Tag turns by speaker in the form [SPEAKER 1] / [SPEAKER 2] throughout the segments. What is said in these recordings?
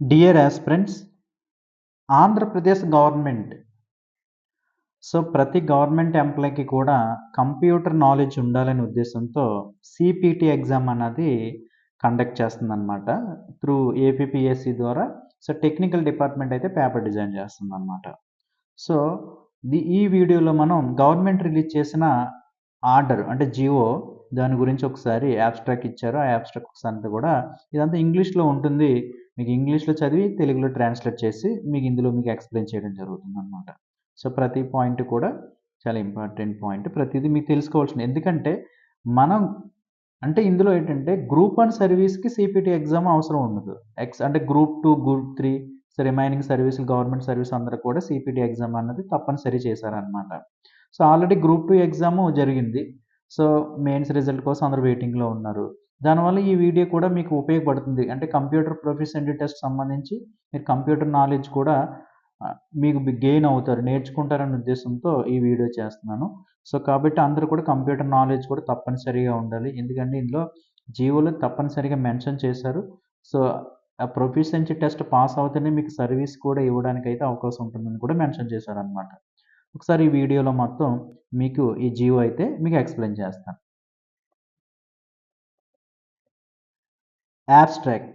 [SPEAKER 1] Dear aspirants, Andhra Pradesh government ప్రతి government ఎంప్లాయ్‌కి కూడా computer knowledge ఉండాలనే ఉద్దేశంతో సీపీటీ ఎగ్జామ్ అన్నది కండక్ట్ చేస్తుందనమాట. త్రూ ఏపీపీఎస్సీ ద్వారా టెక్నికల్ డిపార్ట్మెంట్ అయితే పేపర్ డిజైన్ చేస్తుందనమాట. సో, ఈ వీడియోలో మనం గవర్నమెంట్ రిలీజ్ చేసిన ఆర్డర్ అంటే జిఓ దాని గురించి ఒకసారి అబ్స్ట్రాక్ట్ ఇచ్చారు. ఆ అబ్స్ట్రాక్ట్ ఒకసారి అంతా కూడా ఇదంతా ఇంగ్లీష్‌లో ఉంటుంది. మీకు ఇంగ్లీష్‌లో చదివి తెలుగులో ట్రాన్స్‌లేట్ చేసి ఇందులో మీకు ఎక్స్‌ప్లెయిన్ చేయడం జరుగుతుందనమాట. ప్రతి పాయింట్ కూడా చాలా ఇంపార్టెంట్ పాయింట్. ప్రతిదీ మీకు తెలుసుకోవాల్సింది. ఎందుకంటే మనం అంటే ఇందులో ఏంటంటే గ్రూప్ 1 సర్వీస్‌కి సీపీటీ ఎగ్జామ్ అవసరం ఉండదు. అంటే గ్రూప్ 2, గ్రూప్ 3 రిమైనింగ్ సర్వీసులు గవర్నమెంట్ సర్వీస్ అందరికి కూడా సీపీటీ ఎగ్జామ్ అన్నది తప్పనిసరి చేశారనమాట. ఆల్రెడీ గ్రూప్ 2 ఎగ్జామ్ జరిగింది. మెయిన్స్ రిజల్ట్ కోసం అందరూ వెయిటింగ్‌లో ఉన్నారు. దానివల్ల ఈ వీడియో కూడా మీకు ఉపయోగపడుతుంది. అంటే కంప్యూటర్ ప్రొఫిషియన్సీ టెస్ట్ సంబంధించి మీరు కంప్యూటర్ నాలెడ్జ్ కూడా మీకు గెయిన్ అవుతారు, నేర్చుకుంటారనే ఉద్దేశంతో ఈ వీడియో చేస్తున్నాను. కాబట్టి అందరూ కూడా కంప్యూటర్ నాలెడ్జ్ కూడా తప్పనిసరిగా ఉండాలి. ఎందుకంటే ఇందులో జీవోలో తప్పనిసరిగా మెన్షన్ చేశారు. సో, ఆ ప్రొఫిషియన్సీ టెస్ట్ పాస్ అవుతేనే మీకు సర్వీస్ కూడా ఇవ్వడానికైతే అవకాశం ఉంటుందని కూడా మెన్షన్ చేశారనమాట. ఒకసారి ఈ వీడియోలో మొత్తం మీకు ఈ జియో అయితే మీకు ఎక్స్‌ప్లెయిన్ చేస్తాను. Abstract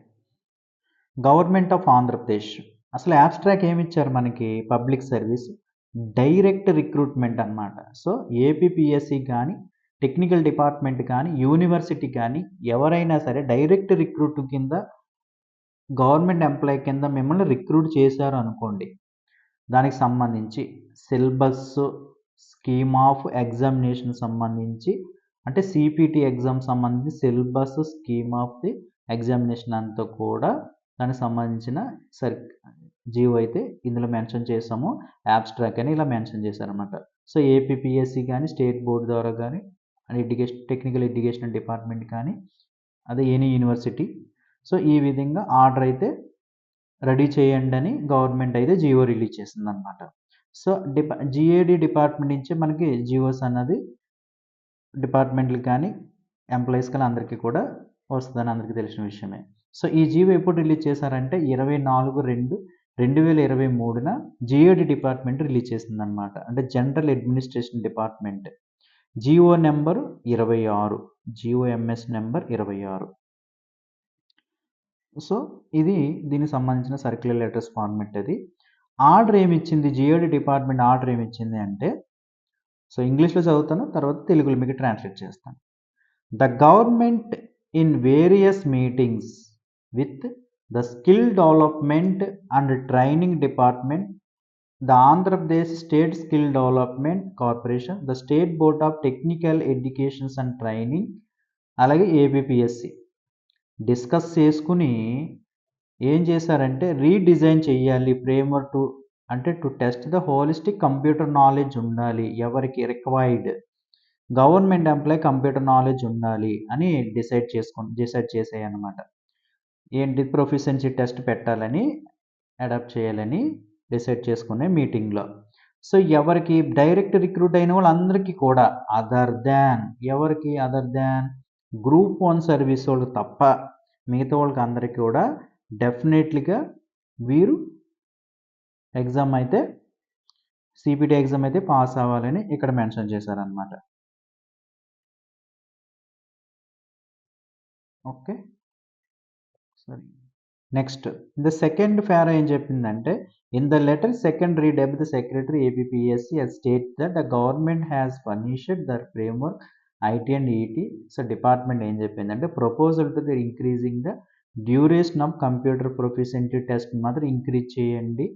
[SPEAKER 1] government of Andhra Pradesh. అసలు అబ్స్ట్రాక్ట్ ఏమిచ్చారు మనకి? పబ్లిక్ సర్వీస్ డైరెక్ట్ రిక్రూట్మెంట్ అనమాట. ఏపీపీఎస్సీ కానీ, టెక్నికల్ డిపార్ట్మెంట్ కానీ, యూనివర్సిటీ కానీ ఎవరైనా సరే డైరెక్ట్ రిక్రూట్ కింద గవర్నమెంట్ ఎంప్లాయీ కింద మిమ్మల్ని రిక్రూట్ చేశారు అనుకోండి. దానికి సంబంధించి సిలబస్, స్కీమ్ ఆఫ్ ఎగ్జామినేషన్ సంబంధించి అంటే సీపీటీ ఎగ్జామ్ సంబంధించి syllabus, scheme of the examination అంతా కూడా దానికి సంబంధించిన జియో అయితే ఇందులో మెన్షన్ చేసాము. అబ్స్ట్రాక్ట్ అని ఇలా మెన్షన్ చేశారనమాట. ఏపీపీఎస్సీ కానీ, స్టేట్ బోర్డ్ ద్వారా కానీ, టెక్నికల్ ఎడ్యుకేషన్ డిపార్ట్మెంట్ కానీ, అదే ఎనీ యూనివర్సిటీ ఈ విధంగా ఆర్డర్ అయితే రెడీ చేయండి అని గవర్నమెంట్ అయితే జియో రిలీజ్ చేసిందనమాట. జీఏడీ డిపార్ట్మెంట్ నుంచే మనకి జియోస్ అన్నది డిపార్ట్మెంట్‌లకి కానీ, ఎంప్లాయీస్ కానీ అందరికీ కూడా వస్తదని అందరికీ తెలిసిన విషయమే. ఈ జియో ఎప్పుడు రిలీజ్ చేశారంటే 24/2/2023న జీఏడీ డిపార్ట్మెంట్ రిలీజ్ చేసిందనమాట. అంటే general administration department. Jio number 26. GOMs number 26. ఇది దీనికి సంబంధించిన సర్క్యులర్ లెటర్స్ ఫార్మాట్ అది. ఆర్డర్ ఏమిచ్చింది? జీఏడీ డిపార్ట్మెంట్ ఆర్డర్ ఏమిచ్చింది అంటే ఇంగ్లీష్‌లో చదువుతాను, తర్వాత తెలుగులో మీకు ట్రాన్స్‌లేట్ చేస్తాను. The government in various meetings with the skill development and training department, the Andhra Pradesh state skill development corporation, the state board of technical educations and training, అలాగే APPSC discuss చేసుకుని ఏం చేశారంటే రీడిజైన్ చేయాలి framework to test the holistic computer knowledge ఉండాలి. ఎవరికి required government employee computer knowledge ఉండాలి అని decide చేసాయన్నమాట. ఏంటి ప్రొఫిషియన్సీ టెస్ట్ పెట్టాలని, అడాప్ట్ చేయాలని డిసైడ్ చేసుకునే మీటింగ్‌లో. ఎవరికి డైరెక్ట్ రిక్రూట్ అయిన వాళ్ళందరికీ కూడా అదర్ దాన్ గ్రూప్ 1 సర్వీస్ వాళ్ళు తప్ప మిగతా వాళ్ళకి అందరికీ కూడా డెఫినెట్లీగా వీరు సీపీటీ ఎగ్జామ్ అయితే పాస్ అవ్వాలని ఇక్కడ మెన్షన్ చేశారనమాట. ఓకే, నెక్స్ట్ ద సెకండ్ పారా ఏం చెప్పిందంటే, in the letter second read about the secretary APPSC has stated that the government has furnished the framework IT and ET. Department ఏం చెప్పిందంటే proposal to the increasing the duration of computer proficiency test మాత్రం increase చేయండి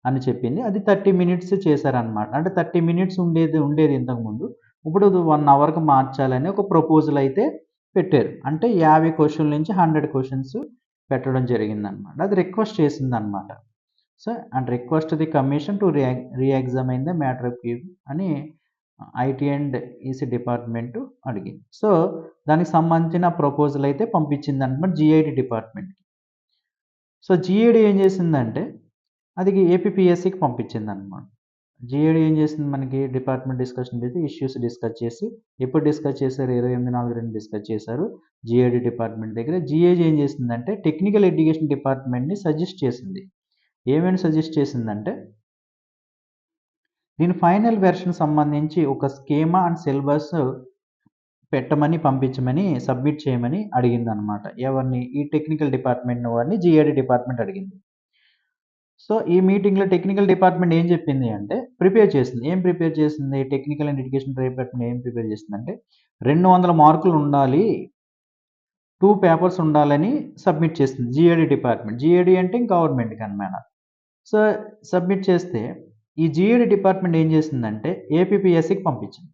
[SPEAKER 1] అని చెప్పింది. అది 30 minutes చేశారనమాట. అంటే 30 minutes ఉండేది ఇంతకుముందు. ఇప్పుడు 1 hourకి మార్చాలని ఒక ప్రపోజల్ అయితే పెట్టారు. అంటే 50 క్వశ్చన్ల నుంచి 100 క్వశ్చన్స్ పెట్టడం జరిగిందనమాట. అది రిక్వెస్ట్ చేసిందనమాట. And request the commission to reexamine the matter of అని ఐటీ అండ్ ఈసీ డిపార్ట్మెంట్ అడిగింది. దానికి సంబంధించిన ప్రపోజల్ అయితే పంపించిందనమాట జీఐడి డిపార్ట్మెంట్కి. జీఐడి ఏం చేసిందంటే అది ఏపీపీఎస్సీకి పంపించిందనమాట. జీఏడీ ఏం చేసింది మనకి డిపార్ట్మెంట్ డిస్కషన్ చేసి ఇష్యూస్ డిస్కస్ చేసి ఎప్పుడు డిస్కస్ చేశారు 28/4 డిస్కస్ చేశారు జీఏడీ డిపార్ట్మెంట్ దగ్గర. జీఏడీ ఏం చేసిందంటే టెక్నికల్ ఎడ్యుకేషన్ డిపార్ట్మెంట్ని సజెస్ట్ చేసింది. ఏమేమి సజెస్ట్ చేసిందంటే దీని ఫైనల్ వెర్షన్ సంబంధించి ఒక స్కీమా అండ్ సిలబస్ పెట్టమని పంపించమని సబ్మిట్ చేయమని అడిగిందనమాట. ఎవరిని? ఈ టెక్నికల్ డిపార్ట్మెంట్ వారిని జీఏడీ డిపార్ట్మెంట్ అడిగింది. సో ఈ మీటింగ్లో టెక్నికల్ డిపార్ట్మెంట్ ఏం చెప్పింది అంటే ప్రిపేర్ చేసింది. ఏం ప్రిపేర్ చేసింది? టెక్నికల్ అండ్ ఎడ్యుకేషన్ డిపార్ట్మెంట్ ఏం ప్రిపేర్ చేసిందంటే 200 మార్కులు ఉండాలి, 2 పేపర్స్ ఉండాలని సబ్మిట్ చేసింది జీఏడీ డిపార్ట్మెంట్. జీఏడీ అంటే గవర్నమెంట్కి అన్నమాట. సో సబ్మిట్ చేస్తే ఈ జీఏడీ డిపార్ట్మెంట్ ఏం చేసిందంటే ఏపీపీఎస్సికి పంపించింది.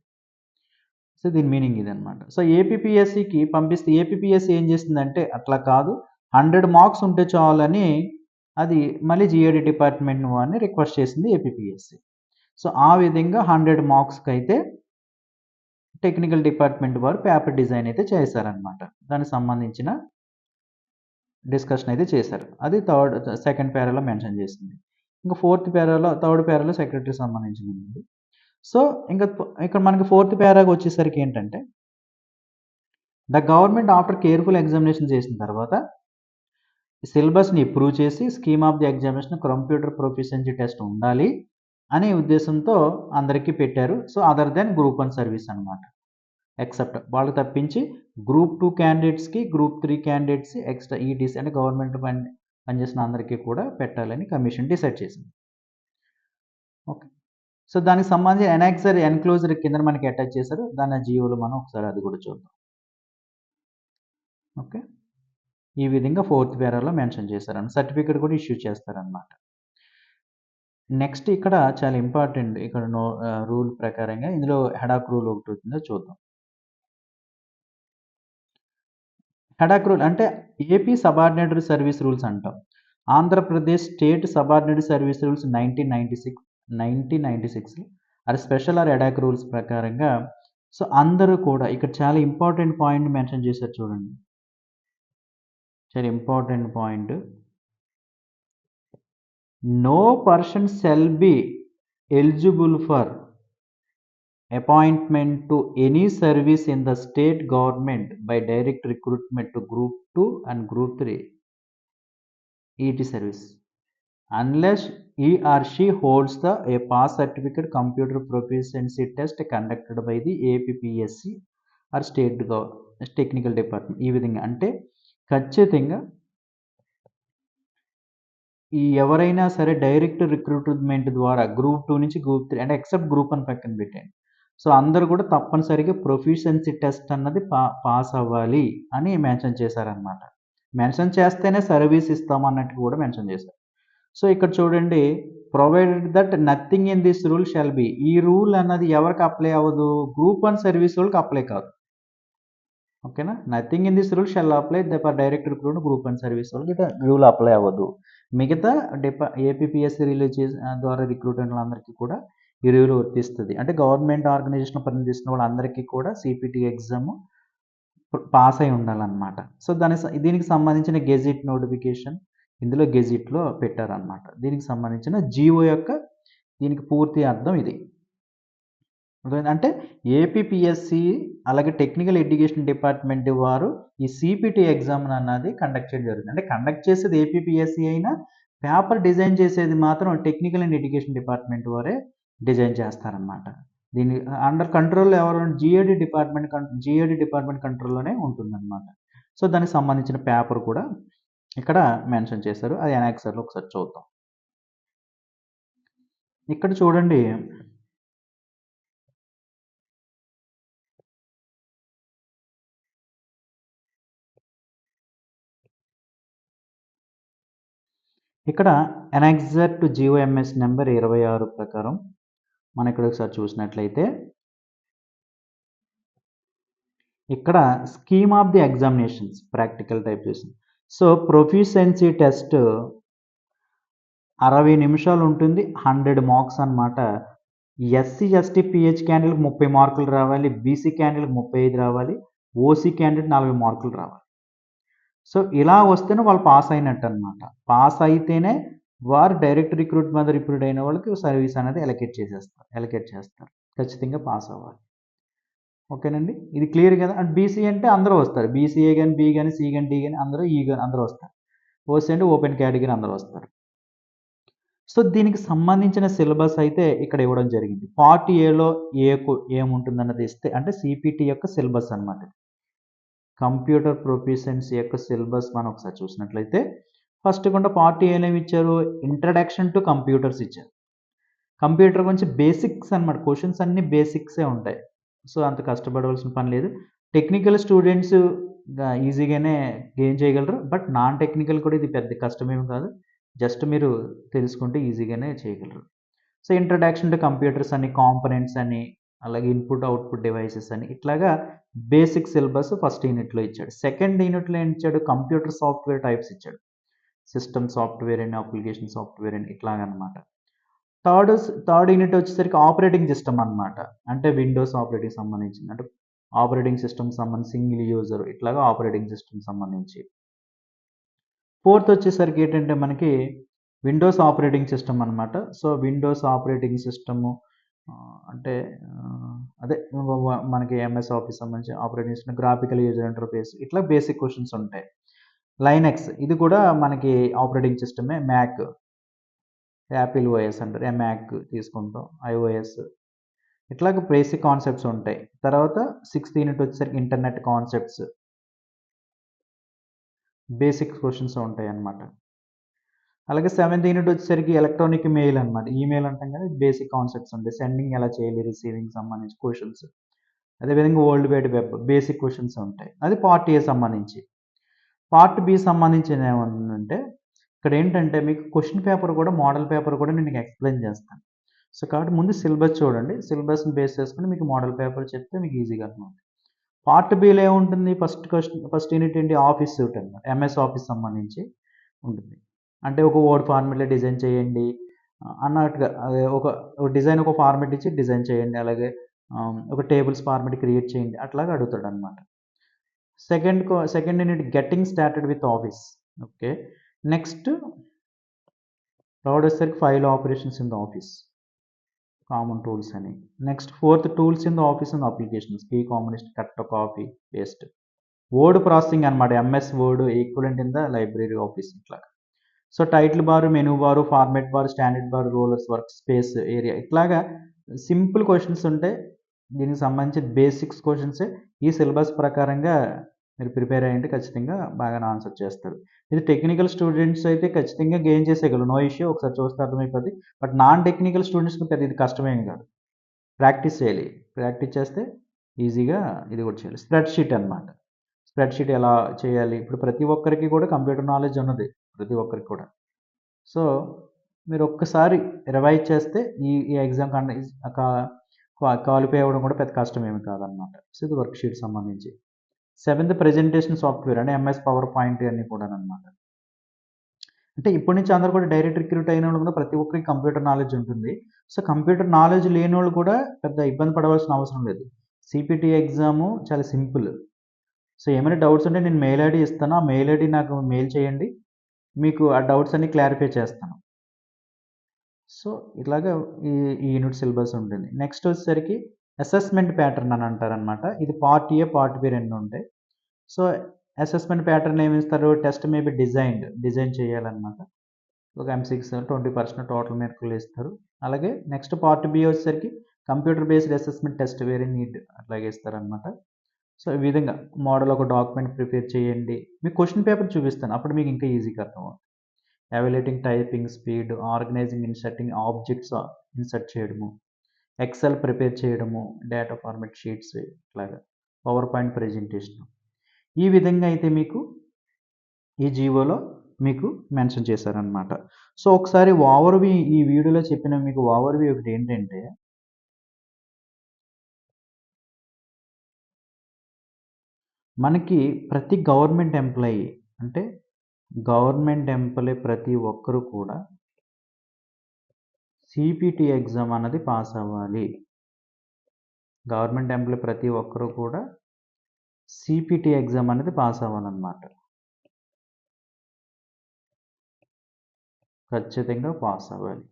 [SPEAKER 1] సో దీని మీనింగ్ ఇదనమాట. సో ఏపీపీఎస్సికి పంపిస్తే ఏపీపీఎస్సి ఏం చేసిందంటే అట్లా కాదు, 100 మార్క్స్ ఉంటే చాలని అది మళ్ళీ జీఏడీ డిపార్ట్మెంట్ వారిని రిక్వెస్ట్ చేసింది ఏపీపీఎస్సి. సో ఆ విధంగా 100 మార్క్స్కి అయితే టెక్నికల్ డిపార్ట్మెంట్ వారు పేపర్ డిజైన్ అయితే చేశారనమాట. దానికి సంబంధించిన డిస్కషన్ అయితే చేశారు. అది సెకండ్ పేరాలో మెన్షన్ చేసింది. ఇంకా థర్డ్ పేరాలో సెక్రటరీ సంబంధించింది ఉంది. సో ఇంకా ఇక్కడ మనకి ఫోర్త్ పేరాకి వచ్చేసరికి ఏంటంటే the government after careful examination చేసిన తర్వాత సిలబస్ని ఇంప్రూవ్ చేసి scheme of the examination computer proficiency test ఉండాలి అనే ఉద్దేశంతో అందరికీ పెట్టారు. So other then group 1 service అనమాట. ఎక్సెప్ట్ వాళ్ళు తప్పించి గ్రూప్ 2 క్యాండిడేట్స్కి, గ్రూప్ 3 క్యాండిడేట్స్ ఎక్స్ట్రా ఈటీసీ అంటే గవర్నమెంట్ పనిచేసిన అందరికీ కూడా పెట్టాలని కమిషన్ డిసైడ్ చేసింది. ఓకే. సో దానికి సంబంధించి ఎనాక్సర్ ఎన్క్లోజర్ కింద మనకి అటాచ్ చేశారు. దాని జియోలో మనం ఒకసారి అది కూడా చూద్దాం. ఓకే. ఈ విధంగా ఫోర్త్ పేరాలో మెన్షన్ చేశారన్నమాట. సర్టిఫికేట్ కూడా ఇష్యూ చేస్తారనమాట. నెక్స్ట్ ఇక్కడ చాలా ఇంపార్టెంట్, ఇక్కడ రూల్ ప్రకారంగా ఇందులో హెడాక్ రూల్ ఒకటి ఉంటుందో చూద్దాం. హెడాక్ రూల్ అంటే ఏపీ సబార్డినేటరీ సర్వీస్ రూల్స్ అంటాం. ఆంధ్రప్రదేశ్ స్టేట్ సబార్డినేటరీ సర్వీస్ రూల్స్ 1996 అది స్పెషల్ ఆర్ హెడాక్ రూల్స్ ప్రకారంగా సో అందరూ కూడా ఇక్కడ చాలా ఇంపార్టెంట్ పాయింట్ మెన్షన్ చేశారు చూడండి. చాలా important point. No person shall be eligible for appointment to any service in the state government by direct recruitment to Group 2 and Group 3 ET service unless he or she holds a pass certificate computer proficiency test conducted by the APPSC or state technical department. ఈ విధంగా అంటే ఖచ్చితంగా ఈ ఎవరైనా సరే direct recruitment ద్వారా group 2 నుంచి group 3 అంటే ఎక్సెప్ట్ గ్రూప్ 1 పక్కన పెట్టండి. సో అందరూ కూడా తప్పనిసరిగా ప్రొఫిషియన్సీ టెస్ట్ అన్నది పాస్ అవ్వాలి అని మెన్షన్ చేశారనమాట. మెన్షన్ చేస్తేనే సర్వీస్ ఇస్తాం అన్నట్టు కూడా మెన్షన్ చేశారు. సో ఇక్కడ చూడండి, provided that nothing in this rule shall be. ఈ రూల్ అన్నది ఎవరికి అప్లై అవ్వదు? గ్రూప్ 1 సర్వీస్ వాళ్ళకి అప్లై కాదు. ఓకేనా? Nothing in this rule shall apply direct recruitment group 1 service వాళ్ళకి రూల్ అప్లై అవ్వదు. మిగతా ఏపీపీఎస్సీ రిలీజ్ ద్వారా రిక్రూట్మెంట్ అందరికీ కూడా ఈ రూల్ వర్తిస్తుంది. అంటే గవర్నమెంట్ ఆర్గనైజేషన్ పనిచేస్తున్న వాళ్ళందరికీ కూడా సిపిటి ఎగ్జామ్ పాస్ అయి ఉండాలన్నమాట. సో దీనికి సంబంధించిన గెజిట్ నోటిఫికేషన్ ఇందులో గెజిట్లో పెట్టారన్నమాట. దీనికి సంబంధించిన జీవో యొక్క దీనికి పూర్తి అర్థం ఇది. అంటే ఏపీపీఎస్సి అలాగే టెక్నికల్ ఎడ్యుకేషన్ డిపార్ట్మెంట్ వారు ఈ సిపిటి ఎగ్జామ్ అన్నది కండక్ట్ చేయడం జరుగుతుంది. అంటే కండక్ట్ చేసేది ఏపీపీఎస్సి అయినా పేపర్ డిజైన్ చేసేది మాత్రం టెక్నికల్ అండ్ ఎడ్యుకేషన్ డిపార్ట్మెంట్ వారే డిజైన్ చేస్తారనమాట. దీని అండర్ కంట్రోల్ ఎవరు? జీఏడీ డిపార్ట్మెంట్ కంట్రోల్లోనే ఉంటుందన్నమాట. సో దానికి సంబంధించిన పేపర్ కూడా ఇక్కడ మెన్షన్ చేశారు. అది ఎనాక్సర్లో ఒకసారి చూద్దాం. ఇక్కడ చూడండి, ఇక్కడ ఎనాక్సర్ టు జిఓఎంఎస్ నెంబర్ 26 ప్రకారం మనం ఇక్కడ ఒకసారి చూసినట్లయితే ఇక్కడ scheme of the examinations practical type చేసింది. సో ప్రొఫిషియన్సీ టెస్ట్ 60 నిమిషాలు ఉంటుంది, 100 మార్క్స్ అనమాట. ఎస్సీ ఎస్టీ పిహెచ్ క్యాండిడేట్కి 30 మార్కులు రావాలి, బీసీ క్యాండిడేట్కి 35 రావాలి, ఓసీ క్యాండిడేట్ 40 మార్కులు రావాలి. సో ఇలా వస్తేనే వాళ్ళు పాస్ అయినట్టు అనమాట. పాస్ అయితేనే వారు డైరెక్ట్ రిక్రూట్ మీద రిక్రూట్ అయిన వాళ్ళకి సర్వీస్ అనేది ఎలకేట్ చేస్తారు. ఖచ్చితంగా పాస్ అవ్వాలి. ఓకేనండి. ఇది క్లియర్ కదా. అండ్ బీసీ అంటే అందరూ వస్తారు. బీసీఏ గాని, బీ గాని, సి గాని, డి గాని అందరూ, ఈ గాని అందరూ వస్తారు. ఓసీ అంటే ఓపెన్ కేటగిరీ అందరూ వస్తారు. సో, దీనికి సంబంధించిన సిలబస్ అయితే ఇక్కడ ఇవ్వడం జరిగింది. పార్ట్ ఏలో ఏముంటుందన్నది ఇస్తే అంటే సీపీటీ యొక్క సిలబస్ అనమాట. కంప్యూటర్ ప్రొఫిషియన్సీ యొక్క సిలబస్ మనం ఒకసారి చూసినట్లయితే ఫస్ట్ పార్ట్ ఏలో ఏమి ఇచ్చారు? ఇంట్రడక్షన్ టు కంప్యూటర్స్ ఇచ్చారు. కంప్యూటర్ గురించి బేసిక్స్ అనమాట. క్వశ్చన్స్ అన్నీ బేసిక్సే ఉంటాయి. సో, అంత కష్టపడవలసిన పని లేదు. టెక్నికల్ స్టూడెంట్స్ ఈజీగానే గెయిన్ చేయగలరు. బట్ నాన్ టెక్నికల్ కూడా ఇది పెద్ద కష్టమేమి కాదు. జస్ట్ మీరు తెలుసుకుంటే ఈజీగానే చేయగలరు. సో, ఇంట్రడక్షన్ టు కంప్యూటర్స్ అని, కాంపోనెంట్స్ అని, అలాగే ఇన్పుట్, అవుట్పుట్ డివైసెస్ అని ఇట్లాగా బేసిక్ సిలబస్ ఫస్ట్ యూనిట్‌లో ఇచ్చాడు. సెకండ్ యూనిట్‌లో ఏం ఇచ్చాడు? కంప్యూటర్ సాఫ్ట్‌వేర్ టైప్స్ ఇచ్చాడు. సిస్టమ్ సాఫ్ట్‌వేర్ అని, అప్లికేషన్ సాఫ్ట్‌వేర్ అని ఇట్లాగనమాట. థర్డ్ యూనిట్ వచ్చేసరికి ఆపరేటింగ్ సిస్టమ్ అనమాట. అంటే విండోస్ ఆపరేటింగ్ సంబంధించింది. అంటే ఆపరేటింగ్ సిస్టమ్ సంబంధించి సింగిల్ యూజర్ ఇట్లాగా ఆపరేటింగ్ సిస్టమ్ సంబంధించి. ఫోర్త్ వచ్చేసరికి ఏంటంటే మనకి విండోస్ ఆపరేటింగ్ సిస్టమ్ అనమాట. సో, విండోస్ ఆపరేటింగ్ సిస్టము అంటే అదే మనకి ఎంఎస్ ఆఫీస్ సంబంధించి operating system, graphical user interface ఇట్లా బేసిక్ క్వెషన్స్ ఉంటాయి. లైనెక్స్ ఇది కూడా మనకి ఆపరేటింగ్ సిస్టమే. మ్యాక్, యాపిల్ ఓఎస్ అంటారు. మ్యాక్ తీసుకుంటాం. ఐఓఎస్ ఇట్లాగ బేసిక్ కాన్సెప్ట్స్ ఉంటాయి. తర్వాత సిక్స్త్ యూనిట్ వచ్చేసరికి ఇంటర్నెట్ కాన్సెప్ట్స్, బేసిక్ క్వెషన్స్ ఉంటాయన్నమాట. అలాగే సెవెంత్ యూనిట్ వచ్చేసరికి ఎలక్ట్రానిక్ మెయిల్ అనమాట. ఈమెయిల్ అంటాం కదా, బేసిక్ కాన్సెప్ట్స్ ఉంటాయి. సెండింగ్ ఎలా చేయాలి, రిసీవింగ్ సంబంధించి క్వెషన్స్. అదేవిధంగా world wide web basic questions ఉంటాయి. అది పార్ట్ ఏ సంబంధించి. పార్ట్ బి సంబంధించిన ఏమన్నంటే ఇక్కడ ఏంటంటే మీకు క్వెషన్ పేపర్ కూడా, మోడల్ పేపర్ కూడా నేను ఎక్స్‌ప్లెయిన్ చేస్తాను. సో, కాబట్టి ముందు సిలబస్ చూడండి. సిలబస్‌ని బేస్ చేసుకొని మీకు మోడల్ పేపర్ చెప్తే మీకు ఈజీగా అర్థమవుతుంది. పార్ట్ బిలో ఏముంటుంది? ఫస్ట్ యూనిట్ ఏంటి? ఆఫీస్ సూట్ అనమాట. ఎంఎస్ ఆఫీస్ సంబంధించి ఉంటుంది. అంటే ఒక వర్డ్ ఫార్మాట్‌లో డిజైన్ చేయండి అన్నట్టుగా అదే ఒక డిజైన్ ఒక ఫార్మాట్ ఇచ్చి డిజైన్ చేయండి. అలాగే ఒక టేబుల్స్ ఫార్మాట్ క్రియేట్ చేయండి. అట్లాగా అడుగుతాడనమాట. Second unit getting started with office. Okay. Next third వచ్చేసరికి file operations in the office, common tools అని. Next fourth tools in the office and applications, key combination, cut, copy, paste. Word processing అనమాట. MS Word equivalent in the Libre Office ఇట్లా. So, title bar, menu bar, format bar, standard bar, rulers, work space area ఇట్లాగా simple questions ఉంటాయి. దీనికి సంబంధించి basics క్వెషన్సే. ఈ syllabus ప్రకారంగా మీరు prepare అయ్యుంటే ఖచ్చితంగా బాగానే ఆన్సర్ చేస్తారు. ఇది టెక్నికల్ స్టూడెంట్స్ అయితే ఖచ్చితంగా గెయిన్ చేసేయగలరు. No issue. ఒకసారి చూస్తే అర్థమైపోద్ది. బట్ నాన్ టెక్నికల్ స్టూడెంట్స్‌కి పెద్ద ఇది కష్టమేమి కాదు. ప్రాక్టీస్ చేయాలి. ప్రాక్టీస్ చేస్తే ఈజీగా ఇది కూడా చేయాలి. స్ప్రెడ్ షీట్ అనమాట. స్ప్రెడ్ షీట్ ఎలా చేయాలి? ఇప్పుడు ప్రతి ఒక్కరికి కూడా కంప్యూటర్ నాలెడ్జ్ ఉన్నది. ప్రతి ఒక్కరికి కూడా. సో, మీరు ఒక్కసారి రివైజ్ చేస్తే ఈ ఎగ్జామ్ క్వాలిఫై అవ్వడం కూడా పెద్ద కష్టమేమి కాదనమాట. సో, ఇది వర్క్ షీట్ సంబంధించి. సెవెంత్ ప్రెజెంటేషన్ సాఫ్ట్‌వేర్ అంటే ఎంఎస్ పవర్ పాయింట్ ఇయన్నీ కూడాననమాట. అంటే ఇప్పటి నుంచి అందరూ కూడా డైరెక్ట్ రిక్రూట్ అయినోళ్ళు కూడా ప్రతి ఒక్కరికి కంప్యూటర్ నాలెడ్జ్ ఉంటుంది. సో, కంప్యూటర్ నాలెడ్జ్ లేనోళ్ళు కూడా పెద్ద ఇబ్బంది పడవలసిన అవసరం లేదు. సీపీటీ ఎగ్జాము చాలా సింపుల్. సో, ఏమైనా డౌట్స్ ఉంటే నేను మెయిల్ ఐడీ ఇస్తాను. ఆ మెయిల్ ఐడీ నాకు మెయిల్ చేయండి. మీకు ఆ డౌట్స్ అన్నీ క్లారిఫై చేస్తాను. సో, ఇట్లాగా ఈ ఈ యూనిట్ సిలబస్ ఉంటుంది. నెక్స్ట్ వచ్చేసరికి అసెస్మెంట్ ప్యాటర్న్ అని అంటారనమాట. ఇది పార్ట్ ఏ, పార్ట్ బి 2 ఉంటాయి. సో, అసెస్మెంట్ ప్యాటర్న్ ఏమిస్తారు? టెస్ట్ మే బి డిజైన్ చేయాలనమాట. ఒక ఎంసీక్స్ 20% టోటల్ మార్కులు ఇస్తారు. అలాగే నెక్స్ట్ పార్ట్ బి వచ్చేసరికి computer based assessment test very neat అట్లాగే ఇస్తారనమాట. సో, ఈ విధంగా మోడల్ ఒక డాక్యుమెంట్ ప్రిపేర్ చేయండి. మీకు క్వెషన్ పేపర్ చూపిస్తాను. అప్పుడు మీకు ఇంకా ఈజీగా అర్థమవుతుంది. Evaluating typing speed, organizing, inserting objects insert చేయడము, ఎక్సెల్ ప్రిపేర్ చేయడము, డేటా ఫార్మాట్ షీట్స్ ఇట్లాగా, పవర్ పాయింట్ ప్రెజెంటేషన్. ఈ విధంగా అయితే మీకు ఈ జీవోలో మీకు మెన్షన్ చేశారనమాట. సో, ఒకసారి ఈ వీడియోలో చెప్పిన మీకు ఓవర్‌వ్యూ ఒకటి ఏంటంటే మనకి ప్రతి గవర్నమెంట్ ఎంప్లాయీ అంటే గవర్నమెంట్ ఎంప్లాయీ ప్రతి ఒక్కరు కూడా సీపీటీ ఎగ్జామ్ అన్నది పాస్ అవ్వాలి. గవర్నమెంట్ ఎంప్లాయీ ప్రతి ఒక్కరు కూడా సీపీటీ ఎగ్జామ్ అనేది పాస్ అవ్వాలన్నమాట. ఖచ్చితంగా పాస్ అవ్వాలి.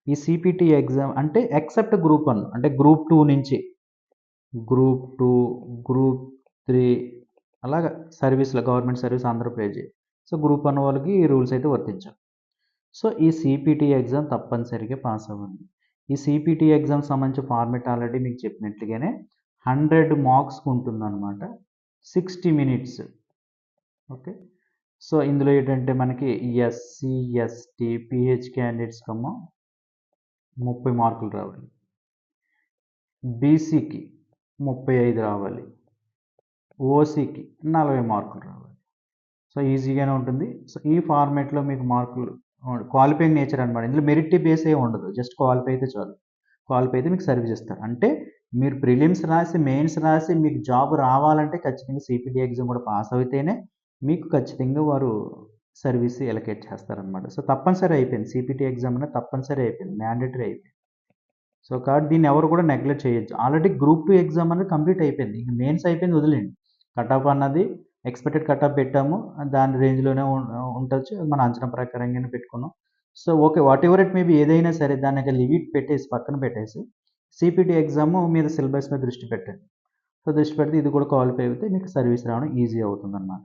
[SPEAKER 1] ఈ సిపిటి ఎగ్జామ్ అంటే ఎక్సెప్ట్ గ్రూప్ 1 అంటే గ్రూప్ 2 నుంచి గ్రూప్ 2, గ్రూప్ 3 అలాగా సర్వీస్‌లో government service Andhra Pradesh. So, group 1 వాళ్ళకి ఈ రూల్స్ అయితే వర్తించవు. సో, ఈ సిపిటి ఎగ్జామ్ తప్పనిసరిగా పాస్ అవ్వండి. ఈ సిపిటి ఎగ్జామ్ సంబంధించిన ఫార్మాట్ ఆల్రెడీ మీకు చెప్పినట్లుగానే 100 మార్క్స్‌కి ఉంటుందన్నమాట. 60 మినిట్స్. ఓకే. సో, ఇందులో ఏంటంటే మనకి ఎస్సీ, ఎస్టీ, పీహెచ్ క్యాండిడేట్స్ 30 మార్కులు రావాలి. బీసీకి 35 రావాలి. ఓసీకి 40 మార్కులు రావాలి. సో, ఈజీగానే ఉంటుంది. సో, ఈ ఫార్మాట్‌లో మీకు మార్కులు క్వాలిఫైయింగ్ నేచర్ అనమాట. ఇందులో మెరిట్ బేస్ ఏమి ఉండదు. జస్ట్ క్వాలిఫై అయితే చాలు. క్వాలిఫై అయితే మీకు సర్వీస్ ఇస్తారు. అంటే మీరు ప్రిలిమ్స్ రాసి, మెయిన్స్ రాసి మీకు జాబ్ రావాలంటే ఖచ్చితంగా సిపిటి ఎగ్జామ్ కూడా పాస్ అయితేనే మీకు ఖచ్చితంగా వారు సర్వీస్ ఎలకేట్ చేస్తారనమాట. సో, తప్పనిసరి అయిపోయింది. సిపిటి ఎగ్జామ్ అనేది తప్పనిసరి అయిపోయింది. మ్యాండేటరీ అయిపోయింది. సో, కాబట్టి దీన్ని ఎవరు కూడా నెగ్లెక్ట్ చేయొద్దు. ఆల్రెడీ గ్రూప్ 2 ఎగ్జామ్ అనేది కంప్లీట్ అయిపోయింది. ఇంక మెయిన్స్ అయిపోయింది వదిలేయండి. కట్ ఆఫ్ అన్నది ఎక్స్‌పెక్టెడ్ కట్ ఆఫ్ పెట్టాము. దాని రేంజ్‌లోనే ఉండొచ్చు. మన అంచనా ప్రకారంగానే పెట్టుకున్నాం. So, okay. Whatever it may be ఏదైనా సరే దానికి లిమిట్ పెట్టేసి పక్కన పెట్టేసి సిపిటి ఎగ్జామ్ మీద సిలబస్ మీద దృష్టి పెట్టండి. సో, దృష్టి పెడితే ఇది కూడా క్వాలిఫై అయితే మీకు సర్వీస్ రావడం ఈజీ అవుతుందన్నమాట.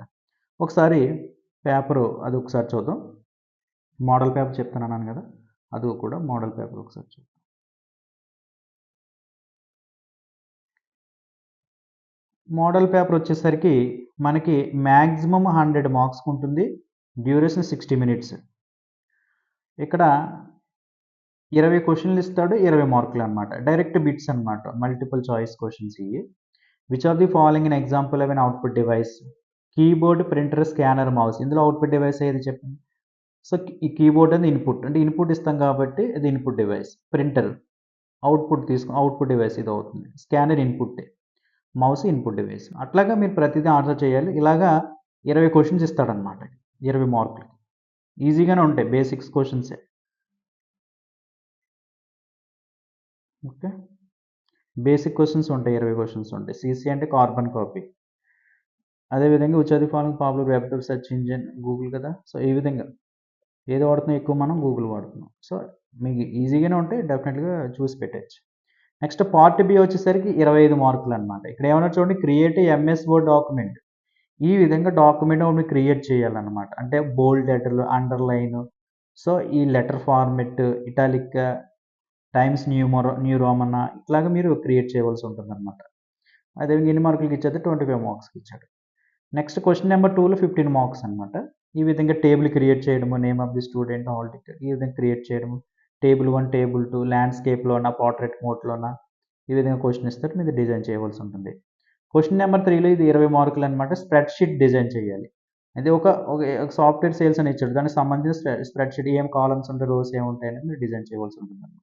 [SPEAKER 1] ఒకసారి పేపరు అది ఒకసారి చూద్దాం. మోడల్ పేపర్ చెప్తానన్నాను కదా! అది కూడా మోడల్ పేపర్ ఒకసారి చూద్దాం. మోడల్ పేపర్ వచ్చేసరికి మనకి మ్యాక్సిమం 100 మార్క్స్‌కి ఉంటుంది. Duration 60 minutes. ఇక్కడ 20 క్వెషన్‌లు ఇస్తాడు. 20 మార్కులు అన్నమాట. డైరెక్ట్ బిట్స్ అన్నమాట. మల్టిపుల్ చాయిస్ క్వెషన్స్ ఇయి. Which are the following in example of an output device? Keyboard, printer, scanner, mouse. ఇందులో అవుట్‌పుట్ డివైస్ ఏది చెప్పండి? సో, ఈ కీబోర్డ్ అనేది ఇన్‌పుట్. అంటే ఇన్‌పుట్ ఇస్తాం కాబట్టి ఇది input device. Printer output device ఇది అవుతుంది. స్కానర్ ఇన్‌పుట్టే. Mouse input device. అట్లాగా మీరు ప్రతిదీ ఆన్సర్ చేయాలి. ఇలాగా 20 క్వెషన్స్ ఇస్తాడన్నమాట. 20 మార్కులకి. ఈజీగానే ఉంటాయి. బేసిక్స్ క్వెషన్సే. ఓకే. బేసిక్ క్వెషన్స్ ఉంటాయి. 20 క్వెషన్స్ ఉంటాయి. సీసీ అంటే కార్బన్ కాపీ. అదేవిధంగా which are the following popular web search engine? Google కదా! సో, ఈ విధంగా ఏది వాడుతున్నాం ఎక్కువ మనం? గూగుల్ వాడుతున్నాం. సో, మీకు ఈజీగానే ఉంటాయి. డెఫినిట్‌గా చూసి పెట్టేయచ్చు. నెక్స్ట్ పార్ట్ బి వచ్చేసరికి 25 మార్కులన్నమాట. ఇక్కడ ఏమన్నాడు చూడండి create a MS word document. ఈ విధంగా డాక్యుమెంట్ ఒకటి క్రియేట్ చేయాలన్నమాట. అంటే బోల్డ్ లెటర్‌లు, అండర్‌లైన్ సో, ఈ letter format, italic, times new Roman ఇట్లాగా మీరు క్రియేట్ చేయవలసి ఉంటుందన్నమాట. అదేవిధంగా ఎన్ని మార్కులకి ఇచ్చాడు? 25 మార్క్స్‌కి ఇచ్చాడు. నెక్స్ట్ క్వెషన్ నెంబర్ 2లో 15 మార్క్స్ అన్నమాట. ఈ విధంగా టేబుల్ క్రియేట్ చేయడము, name of the student, hall ticket ఈ విధంగా క్రియేట్ చేయడము. టేబుల్ 1, టేబుల్ 2 ల్యాండ్‌స్కేప్‌లోనా, పోర్ట్రైట్ మోడ్‌లోనా ఈ విధంగా క్వెషన్ ఇస్తారు. మీరు డిజైన్ చేయవలసి ఉంటుంది. క్వెషన్ నెంబర్ 3లో ఇది 20 మార్కులు అన్నమాట. స్ప్రెడ్ షీట్ డిజైన్ చేయాలి. అది ఒక సాఫ్ట్‌వేర్ సేల్స్ అని ఇచ్చాడు. దానికి సంబంధించిన స్ప్రెడ్ షీట్ ఏం కాలమ్స్ ఉంటాయి, రోస్ ఏముంటాయని మీరు డిజైన్ చేయవలసి ఉంటుందన్నమాట.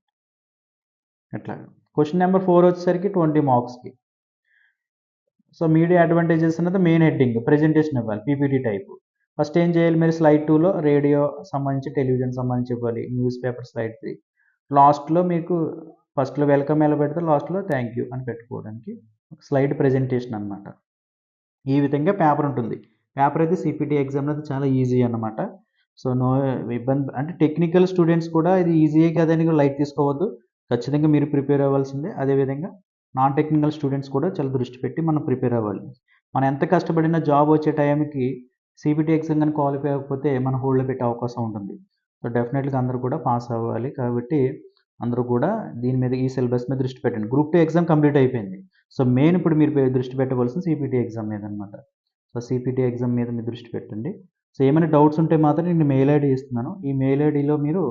[SPEAKER 1] అట్లాగా. క్వెషన్ నెంబర్ 4 వచ్చేసరికి 20 మార్క్స్‌కి. సో, మీడియా అడ్వాంటేజెస్ అన్నది మెయిన్ హెడ్డింగ్. ప్రెజెంటేషన్ ఇవ్వాలి. PPT type. ఫస్ట్ ఏం చేయాలి మీరు స్లైడ్ 2లో రేడియో సంబంధించి, టెలివిజన్ సంబంధించి ఇవ్వాలి. News paper slide 3. లాస్ట్‌లో మీకు ఫస్ట్‌లో వెల్కమ్ ఎలా పెడతారు, లాస్ట్‌లో థాంక్ యూ అని పెట్టుకోవడానికి స్లైడ్ ప్రెజెంటేషన్ అన్నమాట. ఈ విధంగా పేపర్ ఉంటుంది. పేపర్ అయితే సిపిటి ఎగ్జామ్ అనేది చాలా ఈజీ అన్నమాట. సో, నో ఇబ్బంది అంటే టెక్నికల్ స్టూడెంట్స్ కూడా ఇది ఈజీయే కదని లైట్ తీసుకోవద్దు. ఖచ్చితంగా మీరు ప్రిపేర్ అవ్వాల్సిందే. అదేవిధంగా నాన్ టెక్నికల్ స్టూడెంట్స్ కూడా చాలా దృష్టి పెట్టి మనం ప్రిపేర్ అవ్వాలి. మనం ఎంత కష్టపడినా జాబ్ వచ్చే టైంకి సిపిటి ఎగ్జామ్ గాని క్వాలిఫై అవ్వకపోతే మనం హోల్డ్‌లో పెట్టే అవకాశం ఉంటుంది. సో, డెఫినెట్‌గా అందరూ కూడా పాస్ అవ్వాలి. కాబట్టి అందరూ కూడా దీని మీద ఈ సిలబస్ మీద దృష్టి పెట్టండి. గ్రూప్ 2 ఎగ్జామ్ కంప్లీట్ అయిపోయింది. సో, మెయిన్ ఇప్పుడు మీరు దృష్టి పెట్టవలసింది సిపిటి ఎగ్జామ్ మీద అన్నమాట. సో, సిపిటి ఎగ్జామ్ మీద మీరు దృష్టి పెట్టండి. సో, ఏమైనా డౌట్స్ ఉంటే మాత్రం నేను మెయిల్ ఐడీ ఇస్తున్నాను. ఈ మెయిల్ ఐడీలో మీరు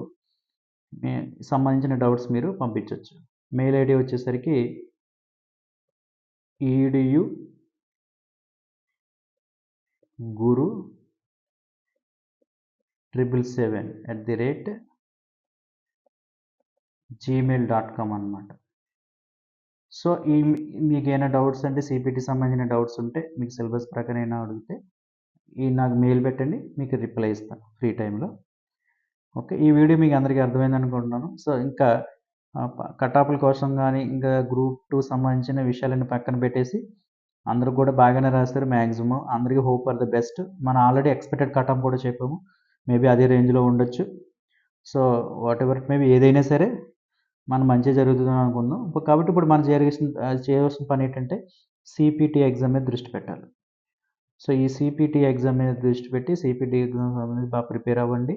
[SPEAKER 1] మీ సంబంధించిన డౌట్స్ మీరు పంపించొచ్చు. మెయిల్ ఐడీ వచ్చేసరికి edu guru 777@gmail.com అన్నమాట. సో, మీకేమైనా డౌట్స్ అంటే సిపిటి సంబంధించిన డౌట్స్ ఉంటే మీకు సిలబస్ ప్రకారం ఏమైనా అడిగితే నాకు మెయిల్ పెట్టండి. మీకు రిప్లై ఇస్తాను ఫ్రీ టైమ్‌లో. ఓకే. ఈ వీడియో మీకు అందరికీ అర్థమైంది అనుకుంటున్నాను. సో, ఇంకా కట్ ఆఫ్‌ల కోసం గాని, ఇంకా గ్రూప్ 2 సంబంధించిన విషయాలన్నీ పక్కన పెట్టేసి అందరూ కూడా బాగానే రాశారు మాక్సిమం. అందరికీ హోప్ ఫర్ ద బెస్ట్. మనం ఆల్రెడీ ఎక్స్‌పెక్టెడ్ కట్ ఆఫ్ కూడా చెప్పాము. మేబీ అదే రేంజ్‌లో ఉండొచ్చు. సో వాట్ ఎవర్ మేబీ ఏదైనా సరే మనం మంచిగా జరుగుతుందని అనుకుందాం. కాబట్టి ఇప్పుడు మనం చేయవలసిన పని ఏంటంటే సిపిటి ఎగ్జామ్ మీద దృష్టి పెట్టాలి. సో ఈ సిపిటి ఎగ్జామ్ మీద దృష్టి పెట్టి సిపిటి ఎగ్జామ్ సంబంధించి బాగా ప్రిపేర్ అవ్వండి.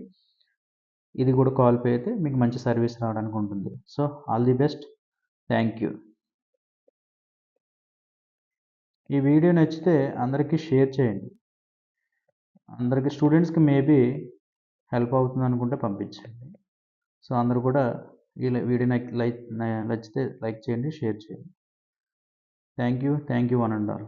[SPEAKER 1] ఇది కూడా క్వాలిఫై అయితే మీకు మంచి సర్వీస్ రావడానికి ఉంటుంది. So all the best. Thank you. ఈ వీడియో నచ్చితే అందరికీ షేర్ చేయండి. అందరికి స్టూడెంట్స్కి మేబీ హెల్ప్ అవుతుంది అనుకుంటే పంపించండి. సో అందరూ కూడా ఈ వీడియో నచ్చితే లైక్ చేయండి, షేర్ చేయండి. Thank you one and all.